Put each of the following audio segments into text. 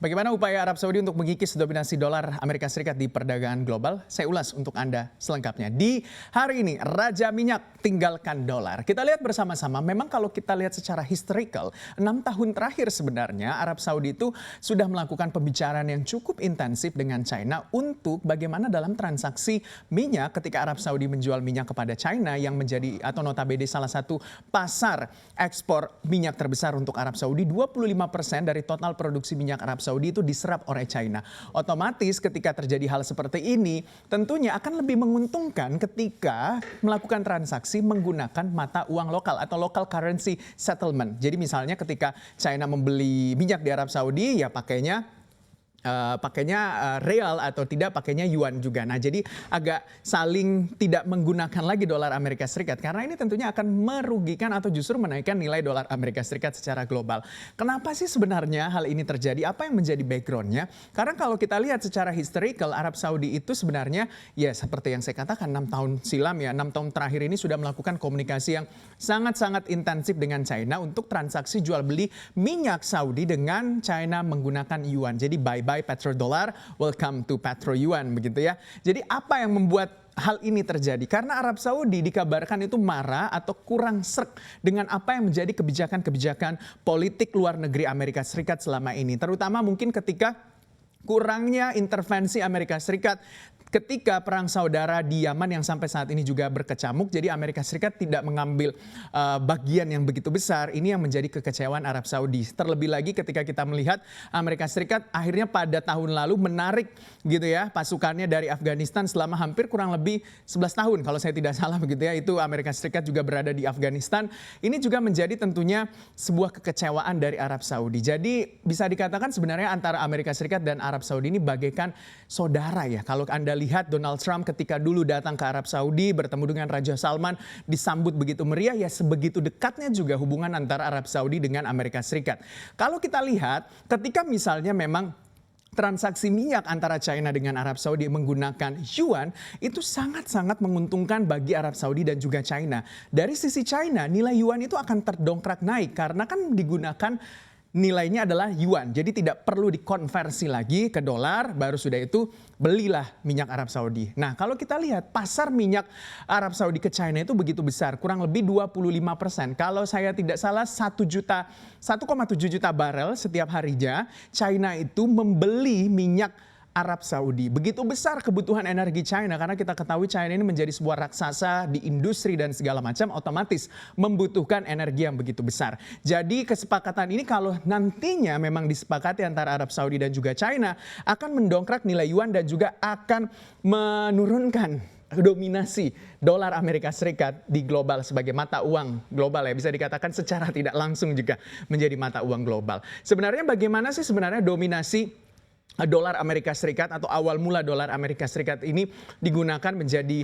Bagaimana upaya Arab Saudi untuk mengikis dominasi dolar Amerika Serikat di perdagangan global? Saya ulas untuk Anda selengkapnya. Di hari ini, Raja Minyak tinggalkan dolar. Kita lihat bersama-sama, memang kalau kita lihat secara historical, 6 tahun terakhir sebenarnya Arab Saudi itu sudah melakukan pembicaraan yang cukup intensif dengan China untuk bagaimana dalam transaksi minyak ketika Arab Saudi menjual minyak kepada China yang menjadi atau notabene salah satu pasar ekspor minyak terbesar untuk Arab Saudi, 25% dari total produksi minyak Arab Saudi itu diserap oleh China. Otomatis ketika terjadi hal seperti ini, tentunya akan lebih menguntungkan ketika melakukan transaksi menggunakan mata uang lokal atau local currency settlement. Jadi misalnya ketika China membeli minyak di Arab Saudi, ya pakainya real atau tidak pakainya yuan juga. Nah, jadi agak saling tidak menggunakan lagi dolar Amerika Serikat karena ini tentunya akan merugikan atau justru menaikkan nilai dolar Amerika Serikat secara global. Kenapa sih sebenarnya hal ini terjadi? Apa yang menjadi backgroundnya? Karena kalau kita lihat secara historical, Arab Saudi itu sebenarnya ya seperti yang saya katakan 6 tahun silam ya, 6 tahun terakhir ini sudah melakukan komunikasi yang sangat-sangat intensif dengan China untuk transaksi jual beli minyak Saudi dengan China menggunakan yuan. Jadi bye-bye petrodollar, welcome to petro yuan begitu ya. Jadi apa yang membuat hal ini terjadi? Karena Arab Saudi dikabarkan itu marah atau kurang sreg dengan apa yang menjadi kebijakan-kebijakan politik luar negeri Amerika Serikat selama ini. Terutama mungkin ketika kurangnya intervensi Amerika Serikat ketika perang saudara di Yaman yang sampai saat ini juga berkecamuk. Jadi Amerika Serikat tidak mengambil bagian yang begitu besar. Ini yang menjadi kekecewaan Arab Saudi. Terlebih lagi ketika kita melihat Amerika Serikat akhirnya pada tahun lalu menarik gitu ya pasukannya dari Afghanistan selama hampir kurang lebih 11 tahun. Kalau saya tidak salah begitu ya, itu Amerika Serikat juga berada di Afghanistan. Ini juga menjadi tentunya sebuah kekecewaan dari Arab Saudi. Jadi bisa dikatakan sebenarnya antara Amerika Serikat dan Arab Saudi ini bagaikan saudara ya. Kalau Anda lihat Donald Trump ketika dulu datang ke Arab Saudi bertemu dengan Raja Salman disambut begitu meriah, ya sebegitu dekatnya juga hubungan antara Arab Saudi dengan Amerika Serikat. Kalau kita lihat ketika misalnya memang transaksi minyak antara China dengan Arab Saudi menggunakan yuan itu sangat-sangat menguntungkan bagi Arab Saudi dan juga China. Dari sisi China nilai yuan itu akan terdongkrak naik karena kan digunakan nilainya adalah yuan, jadi tidak perlu dikonversi lagi ke dolar, baru sudah itu belilah minyak Arab Saudi. Nah, kalau kita lihat pasar minyak Arab Saudi ke China itu begitu besar, kurang lebih 25%. Kalau saya tidak salah 1,7 juta barel setiap harinya, China itu membeli minyak Arab Saudi. Begitu besar kebutuhan energi China karena kita ketahui China ini menjadi sebuah raksasa di industri dan segala macam, otomatis membutuhkan energi yang begitu besar. Jadi kesepakatan ini kalau nantinya memang disepakati antara Arab Saudi dan juga China akan mendongkrak nilai yuan dan juga akan menurunkan dominasi dolar Amerika Serikat di global sebagai mata uang global ya, bisa dikatakan secara tidak langsung juga menjadi mata uang global. Sebenarnya bagaimana sih sebenarnya dominasi dolar Amerika Serikat atau awal mula dolar Amerika Serikat ini digunakan menjadi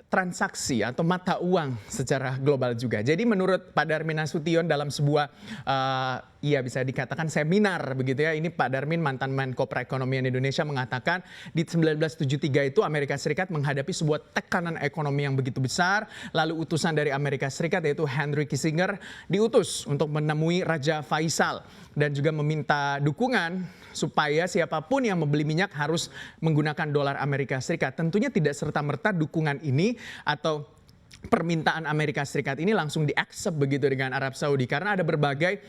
transaksi atau mata uang secara global juga. Jadi menurut Pak Darmin Nasution dalam sebuah bisa dikatakan seminar begitu ya. Ini Pak Darmin mantan Menko Perekonomian Indonesia mengatakan di 1973 itu Amerika Serikat menghadapi sebuah tekanan ekonomi yang begitu besar. Lalu utusan dari Amerika Serikat yaitu Henry Kissinger diutus untuk menemui Raja Faisal dan juga meminta dukungan supaya siapapun yang membeli minyak harus menggunakan dolar Amerika Serikat. Tentunya tidak serta-merta dukungan ini atau permintaan Amerika Serikat ini langsung di-accept begitu dengan Arab Saudi karena ada berbagai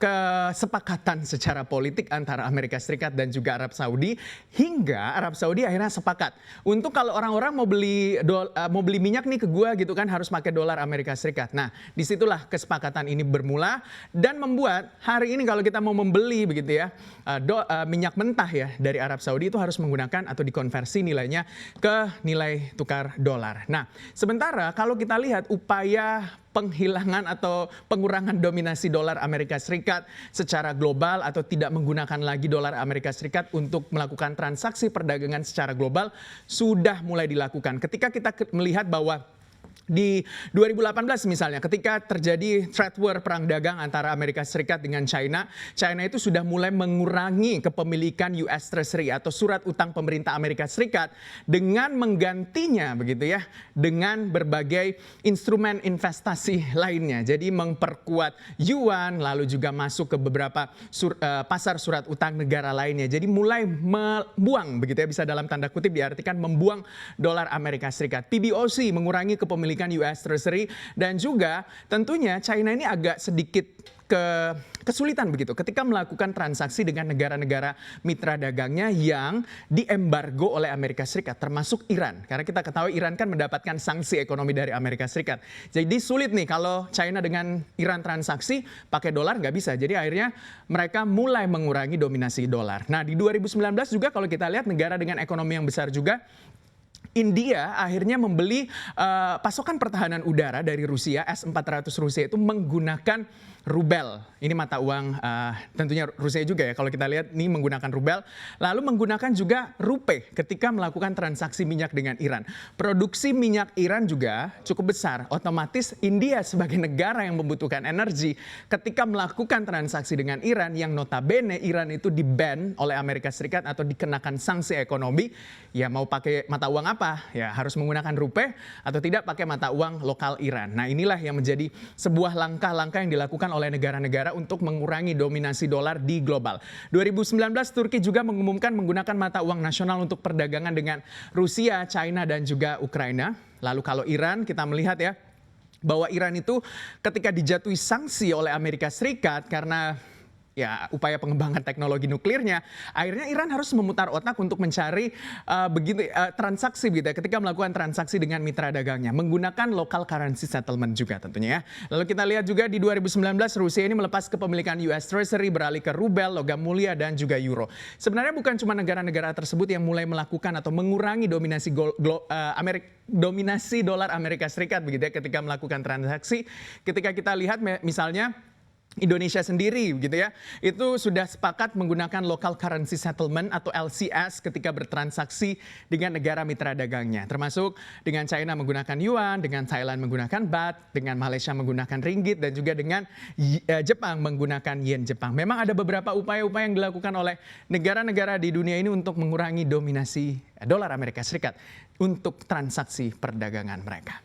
kesepakatan secara politik antara Amerika Serikat dan juga Arab Saudi hingga Arab Saudi akhirnya sepakat untuk kalau orang-orang mau beli minyak nih ke gua gitu kan harus pakai dolar Amerika Serikat. Nah, disitulah kesepakatan ini bermula dan membuat hari ini kalau kita mau membeli begitu ya minyak mentah ya dari Arab Saudi itu harus menggunakan atau dikonversi nilainya ke nilai tukar dolar. Nah, sementara kalau kita lihat upaya penghilangan atau pengurangan dominasi dolar Amerika Serikat secara global atau tidak menggunakan lagi dolar Amerika Serikat untuk melakukan transaksi perdagangan secara global sudah mulai dilakukan. Ketika kita melihat bahwa Di 2018 misalnya ketika terjadi trade war perang dagang antara Amerika Serikat dengan China, China itu sudah mulai mengurangi kepemilikan US Treasury atau surat utang pemerintah Amerika Serikat dengan menggantinya begitu ya dengan berbagai instrumen investasi lainnya. Jadi memperkuat yuan lalu juga masuk ke beberapa pasar surat utang negara lainnya. Jadi mulai membuang begitu ya, bisa dalam tanda kutip diartikan membuang dolar Amerika Serikat. PBOC mengurangi kepemilikan US Treasury dan juga tentunya China ini agak sedikit kesulitan begitu ketika melakukan transaksi dengan negara-negara mitra dagangnya yang diembargo oleh Amerika Serikat termasuk Iran. Karena kita ketahui Iran kan mendapatkan sanksi ekonomi dari Amerika Serikat. Jadi sulit nih kalau China dengan Iran transaksi pakai dolar nggak bisa. Jadi akhirnya mereka mulai mengurangi dominasi dolar. Nah di 2019 juga kalau kita lihat negara dengan ekonomi yang besar juga, India akhirnya membeli pasokan pertahanan udara dari Rusia, S-400 Rusia itu menggunakan rubel. Ini mata uang tentunya Rusia juga ya kalau kita lihat ini menggunakan rubel. Lalu menggunakan juga rupiah ketika melakukan transaksi minyak dengan Iran. Produksi minyak Iran juga cukup besar. Otomatis India sebagai negara yang membutuhkan energi ketika melakukan transaksi dengan Iran yang notabene Iran itu di-ban oleh Amerika Serikat atau dikenakan sanksi ekonomi, ya mau pakai mata uang apa? Ya harus menggunakan rupiah atau tidak pakai mata uang lokal Iran. Nah inilah yang menjadi sebuah langkah-langkah yang dilakukan oleh negara-negara untuk mengurangi dominasi dolar di global. 2019 Turki juga mengumumkan menggunakan mata uang nasional untuk perdagangan dengan Rusia, China dan juga Ukraina. Lalu kalau Iran kita melihat ya bahwa Iran itu ketika dijatuhi sanksi oleh Amerika Serikat karena ya upaya pengembangan teknologi nuklirnya, akhirnya Iran harus memutar otak untuk mencari transaksi gitu ya, ketika melakukan transaksi dengan mitra dagangnya menggunakan local currency settlement juga tentunya ya. Lalu kita lihat juga di 2019 Rusia ini melepas kepemilikan US Treasury beralih ke rubel, logam mulia dan juga euro. Sebenarnya bukan cuma negara-negara tersebut yang mulai melakukan atau mengurangi dominasi dolar Amerika Serikat begitu ya ketika melakukan transaksi. Ketika kita lihat misalnya Indonesia sendiri gitu ya, itu sudah sepakat menggunakan local currency settlement atau LCS ketika bertransaksi dengan negara mitra dagangnya. Termasuk dengan China menggunakan yuan, dengan Thailand menggunakan baht, dengan Malaysia menggunakan ringgit, dan juga dengan Jepang menggunakan yen Jepang. Memang ada beberapa upaya-upaya yang dilakukan oleh negara-negara di dunia ini untuk mengurangi dominasi dolar Amerika Serikat untuk transaksi perdagangan mereka.